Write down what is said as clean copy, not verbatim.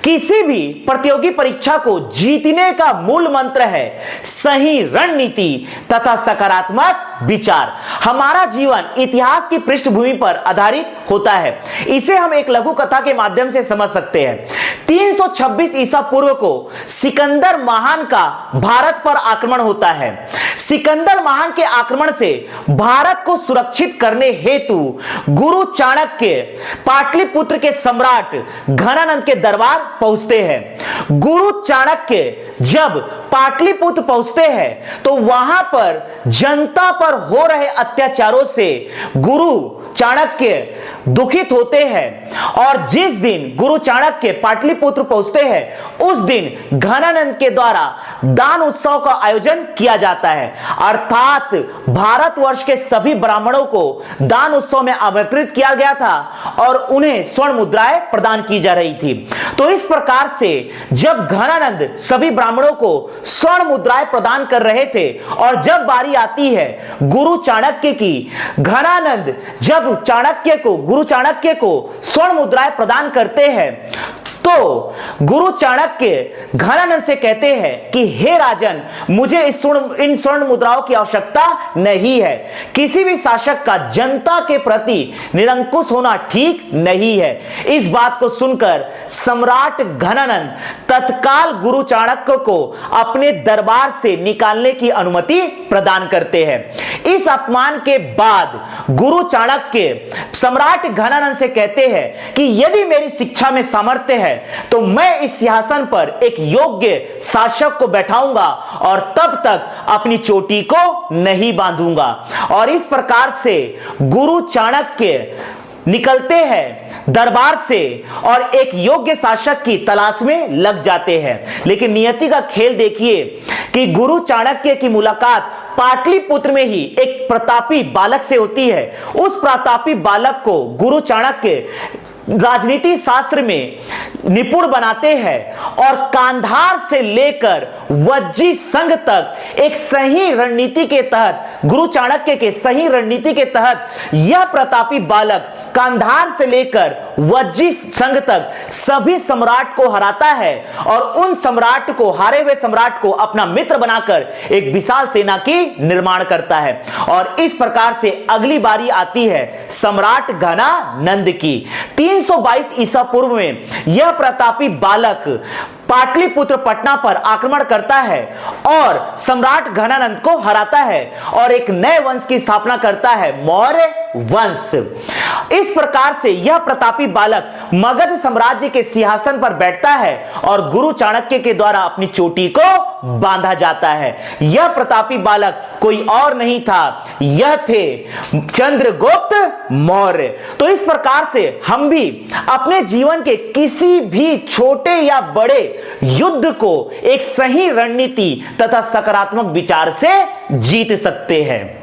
किसी भी प्रतियोगी परीक्षा को जीतने का मूल मंत्र है सही रणनीति तथा सकारात्मक विचार। हमारा जीवन इतिहास की पृष्ठभूमि पर आधारित होता है। इसे हम एक लघु कथा के माध्यम से समझ सकते हैं। 326 ईसा पूर्व को सिकंदर महान का भारत पर आक्रमण होता है। सिकंदर महान के आक्रमण से भारत को सुरक्षित करने हेतु गुरु चाणक्य पाटलिपुत्र के सम्राट घनानंद के दरबार पहुंचते हैं। गुरु चाणक्य जब पाटलिपुत्र पहुंचते हैं तो वहां पर जनता पर हो रहे अत्याचारों से गुरु चाणक्य दुखित होते हैं और जिस दिन गुरु चाणक्य पाटलिपुत्र पहुंचते हैं उस दिन घनानंद के द्वारा दान उत्सव का आयोजन किया जाता है, अर्थात भारतवर्ष के सभी ब्राह्मणों को दान उत्सव में आमंत्रित किया गया था और उन्हें स्वर्ण मुद्राएं प्रदान की जा रही थी। तो इस प्रकार से जब घनानंद सभी ब्राह्मणों को स्वर्ण मुद्राएं प्रदान कर रहे थे और जब बारी आती है गुरु चाणक्य की, घनानंद जब गुरु चाणक्य को स्वर्ण मुद्राएं प्रदान करते हैं तो गुरु चाणक्य घनानंद से कहते हैं कि हे राजन, मुझे इन स्वर्ण मुद्राओं की आवश्यकता नहीं है। किसी भी शासक का जनता के प्रति निरंकुश होना ठीक नहीं है। इस बात को सुनकर सम्राट घनानंद तत्काल गुरु चाणक्य को अपने दरबार से निकालने की अनुमति प्रदान करते हैं। इस अपमान के बाद गुरु चाणक्य सम्राट घनानंद से कहते हैं कि यदि मेरी शिक्षा में सामर्थ्य है तो मैं इस सिंहासन पर एक योग्य शासक को बैठाऊंगा और तब तक अपनी चोटी को नहीं बांधूंगा। और इस प्रकार से गुरु चाणक्य निकलते हैं दरबार से और एक योग्य शासक की तलाश में लग जाते हैं। लेकिन नियति का खेल देखिए कि गुरु चाणक्य की मुलाकात पाटलिपुत्र में ही एक प्रतापी बालक से होती है। उस प्रतापी बालक को गुरु चाणक्य राजनीति शास्त्र में निपुण बनाते हैं और कांधार से लेकर वज्जी संघ तक एक सही रणनीति के तहत, गुरु चाणक्य के सही रणनीति के तहत यह प्रतापी बालक कांधार से लेकर वज्जी संघ तक सभी सम्राट को हराता है और उन सम्राट को, हारे हुए सम्राट को अपना मित्र बनाकर एक विशाल सेना की निर्माण करता है। और इस प्रकार से अगली बारी आती है सम्राट घनानंद की। 322 ईसा पूर्व में यह प्रतापी बालक पाटलिपुत्र पटना पर आक्रमण करता है और सम्राट घनानंद को हराता है और एक नए वंश की स्थापना करता है, मौर्य वंश। इस प्रकार से यह प्रतापी बालक मगध साम्राज्य के सिंहासन पर बैठता है और गुरु चाणक्य के द्वारा अपनी चोटी को बांधा जाता है। यह प्रतापी बालक कोई और नहीं था, यह थे चंद्रगुप्त मौर्य। तो इस प्रकार से हम भी अपने जीवन के किसी भी छोटे या बड़े युद्ध को एक सही रणनीति तथा सकारात्मक विचार से जीत सकते हैं।